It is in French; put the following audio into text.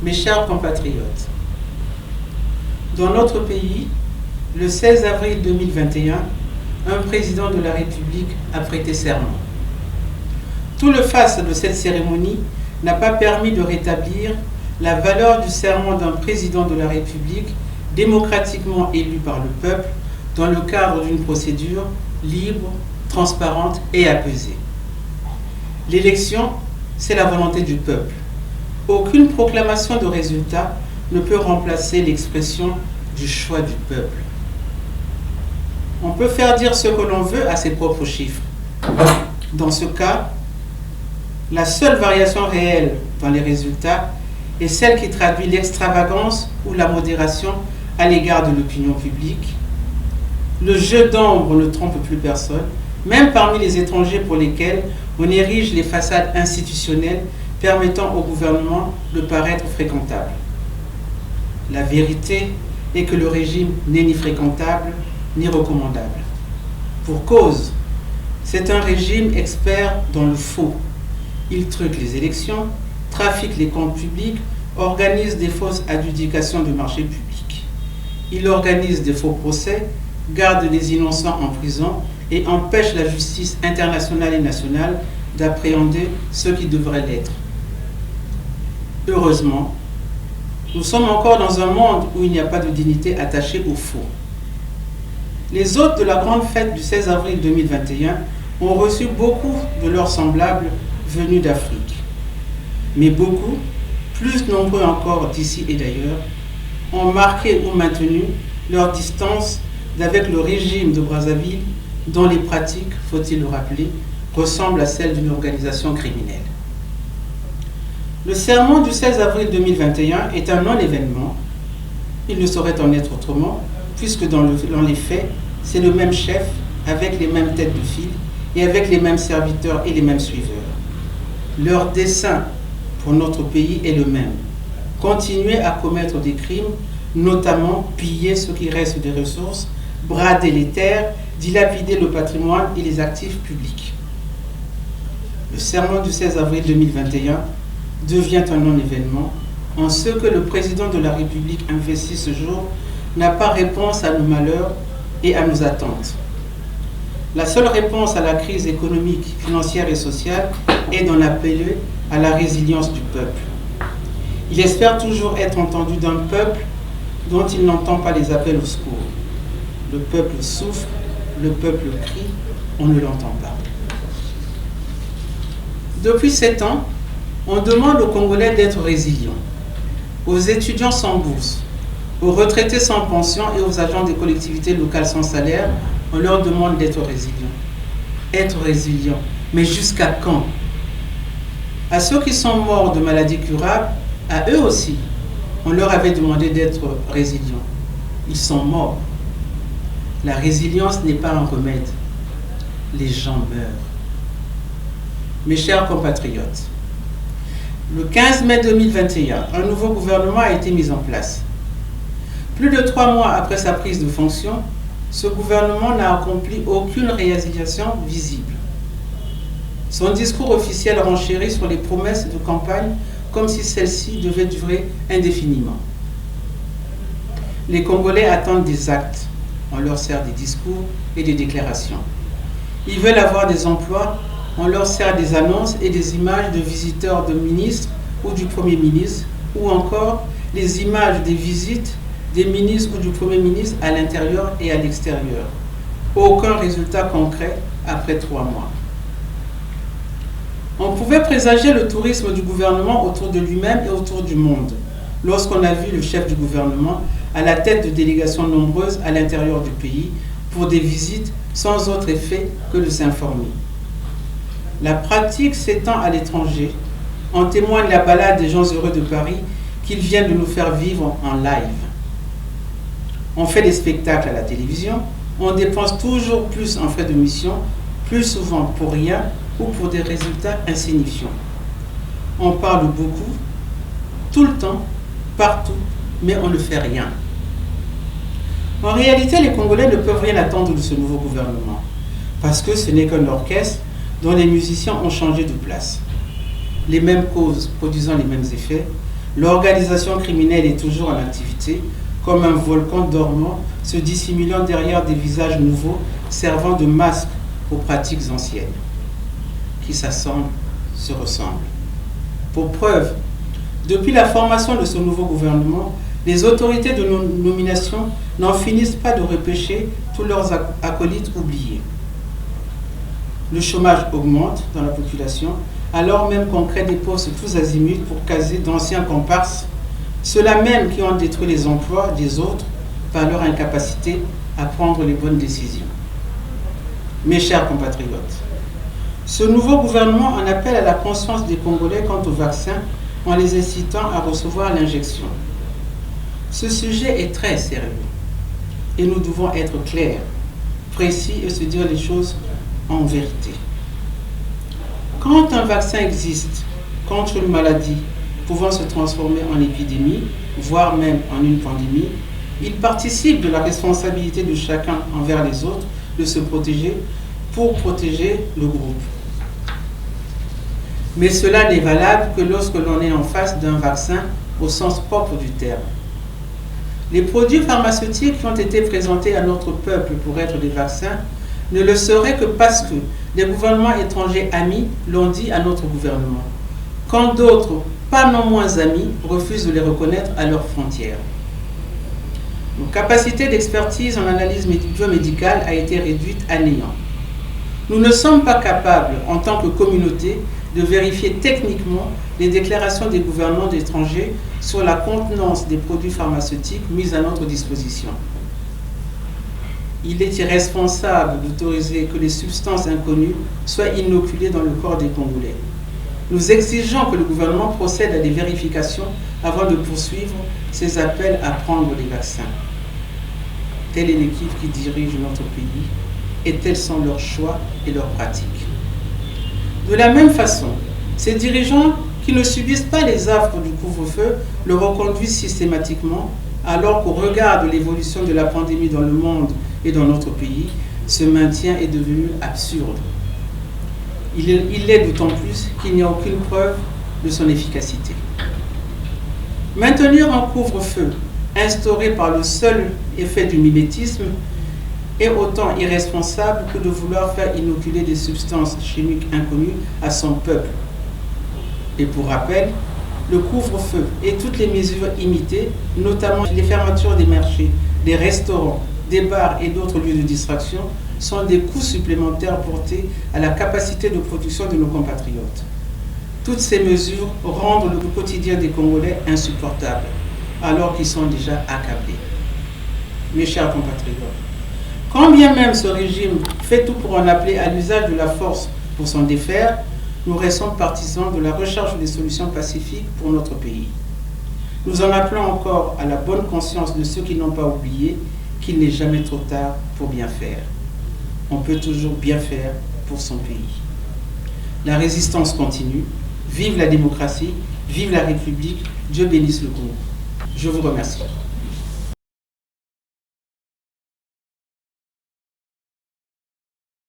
Mes chers compatriotes, dans notre pays, le 16 avril 2021, un président de la République a prêté serment. Tout le faste de cette cérémonie n'a pas permis de rétablir la valeur du serment d'un président de la République démocratiquement élu par le peuple dans le cadre d'une procédure libre, transparente et apaisée. L'élection, c'est la volonté du peuple. Aucune proclamation de résultat ne peut remplacer l'expression du choix du peuple. On peut faire dire ce que l'on veut à ses propres chiffres. Dans ce cas, la seule variation réelle dans les résultats est celle qui traduit l'extravagance ou la modération à l'égard de l'opinion publique. Le jeu d'ombre ne trompe plus personne, même parmi les étrangers pour lesquels on érige les façades institutionnelles permettant au gouvernement de paraître fréquentable. La vérité est que le régime n'est ni fréquentable ni recommandable. Pour cause, c'est un régime expert dans le faux. Il truque les élections, trafique les comptes publics, organise des fausses adjudications de marchés publics. Il organise des faux procès, garde les innocents en prison et empêche la justice internationale et nationale d'appréhender ceux qui devraient l'être. Heureusement, nous sommes encore dans un monde où il n'y a pas de dignité attachée au faux. Les hôtes de la grande fête du 16 avril 2021 ont reçu beaucoup de leurs semblables venus d'Afrique. Mais beaucoup, plus nombreux encore d'ici et d'ailleurs, ont marqué ou maintenu leur distance d'avec le régime de Brazzaville, dont les pratiques, faut-il le rappeler, ressemblent à celles d'une organisation criminelle. Le serment du 16 avril 2021 est un non-événement. Il ne saurait en être autrement, puisque dans les faits, c'est le même chef, avec les mêmes têtes de file, et avec les mêmes serviteurs et les mêmes suiveurs. Leur dessein pour notre pays est le même. Continuer à commettre des crimes, notamment piller ce qui reste des ressources, brader les terres, dilapider le patrimoine et les actifs publics. Le serment du 16 avril 2021 devient un non-événement en ce que le président de la République investi ce jour n'a pas réponse à nos malheurs et à nos attentes. La seule réponse à la crise économique, financière et sociale est d'en appeler à la résilience du peuple. Il espère toujours être entendu d'un peuple dont il n'entend pas les appels au secours. Le peuple souffre, le peuple crie, on ne l'entend pas. Depuis 7 ans, on demande aux Congolais d'être résilients, aux étudiants sans bourse, aux retraités sans pension et aux agents des collectivités locales sans salaire, on leur demande d'être résilients. Être résilients, mais jusqu'à quand? À ceux qui sont morts de maladies curables, à eux aussi, on leur avait demandé d'être résilients. Ils sont morts. La résilience n'est pas un remède. Les gens meurent. Mes chers compatriotes, le 15 mai 2021, un nouveau gouvernement a été mis en place. Plus de 3 mois après sa prise de fonction, ce gouvernement n'a accompli aucune réalisation visible. Son discours officiel renchérit sur les promesses de campagne comme si celles-ci devaient durer indéfiniment. Les Congolais attendent des actes. On leur sert des discours et des déclarations. Ils veulent avoir des emplois. On leur sert des annonces et des images de visiteurs de ministres ou du Premier ministre, ou encore les images des visites des ministres ou du Premier ministre à l'intérieur et à l'extérieur. Aucun résultat concret après 3 mois. On pouvait présager le tourisme du gouvernement autour de lui-même et autour du monde, lorsqu'on a vu le chef du gouvernement à la tête de délégations nombreuses à l'intérieur du pays pour des visites sans autre effet que de s'informer. La pratique s'étend à l'étranger. En témoigne la balade des gens heureux de Paris qu'ils viennent de nous faire vivre en live. On fait des spectacles à la télévision, on dépense toujours plus en frais de mission, plus souvent pour rien ou pour des résultats insignifiants. On parle beaucoup, tout le temps, partout, mais on ne fait rien. En réalité, les Congolais ne peuvent rien attendre de ce nouveau gouvernement, parce que ce n'est qu'un orchestre dont les musiciens ont changé de place. Les mêmes causes produisant les mêmes effets, L'organisation criminelle est toujours en activité, comme un volcan dormant, se dissimulant derrière des visages nouveaux, servant de masque aux pratiques anciennes, qui s'assemblent, se ressemblent. Pour preuve, depuis la formation de ce nouveau gouvernement, les autorités de nomination n'en finissent pas de repêcher tous leurs acolytes oubliés. Le chômage augmente dans la population, alors même qu'on crée des postes tous azimuts pour caser d'anciens comparses, ceux-là même qui ont détruit les emplois des autres par leur incapacité à prendre les bonnes décisions. Mes chers compatriotes, ce nouveau gouvernement en appelle à la conscience des Congolais quant au vaccin en les incitant à recevoir l'injection. Ce sujet est très sérieux et nous devons être clairs, précis et se dire les choses en vérité. Quand un vaccin existe contre une maladie pouvant se transformer en épidémie, voire même en une pandémie, il participe de la responsabilité de chacun envers les autres de se protéger pour protéger le groupe. Mais cela n'est valable que lorsque l'on est en face d'un vaccin au sens propre du terme. Les produits pharmaceutiques qui ont été présentés à notre peuple pour être des vaccins ne le seraient que parce que des gouvernements étrangers amis l'ont dit à notre gouvernement, quand d'autres, pas non moins amis, refusent de les reconnaître à leurs frontières. Nos capacités d'expertise en analyse biomédicale a été réduite à néant. Nous ne sommes pas capables, en tant que communauté, de vérifier techniquement les déclarations des gouvernements étrangers sur la contenance des produits pharmaceutiques mis à notre disposition. Il est irresponsable d'autoriser que les substances inconnues soient inoculées dans le corps des Congolais. Nous exigeons que le gouvernement procède à des vérifications avant de poursuivre ses appels à prendre les vaccins. Telle est l'équipe qui dirige notre pays et tels sont leurs choix et leurs pratiques. De la même façon, ces dirigeants qui ne subissent pas les affres du couvre-feu le reconduisent systématiquement, alors qu'au regard de l'évolution de la pandémie dans le monde et dans notre pays, ce maintien est devenu absurde. Il l'est d'autant plus qu'il n'y a aucune preuve de son efficacité. Maintenir un couvre-feu instauré par le seul effet du mimétisme est autant irresponsable que de vouloir faire inoculer des substances chimiques inconnues à son peuple. Et pour rappel, le couvre-feu et toutes les mesures imitées, notamment les fermetures des marchés, des restaurants, des bars et d'autres lieux de distraction, sont des coûts supplémentaires portés à la capacité de production de nos compatriotes. Toutes ces mesures rendent le quotidien des Congolais insupportable, alors qu'ils sont déjà accablés. Mes chers compatriotes, quand bien même ce régime fait tout pour en appeler à l'usage de la force pour s'en défaire, nous restons partisans de la recherche des solutions pacifiques pour notre pays. Nous en appelons encore à la bonne conscience de ceux qui n'ont pas oublié qu'il n'est jamais trop tard pour bien faire. On peut toujours bien faire pour son pays. La résistance continue. Vive la démocratie, vive la République. Dieu bénisse le Congo. Je vous remercie.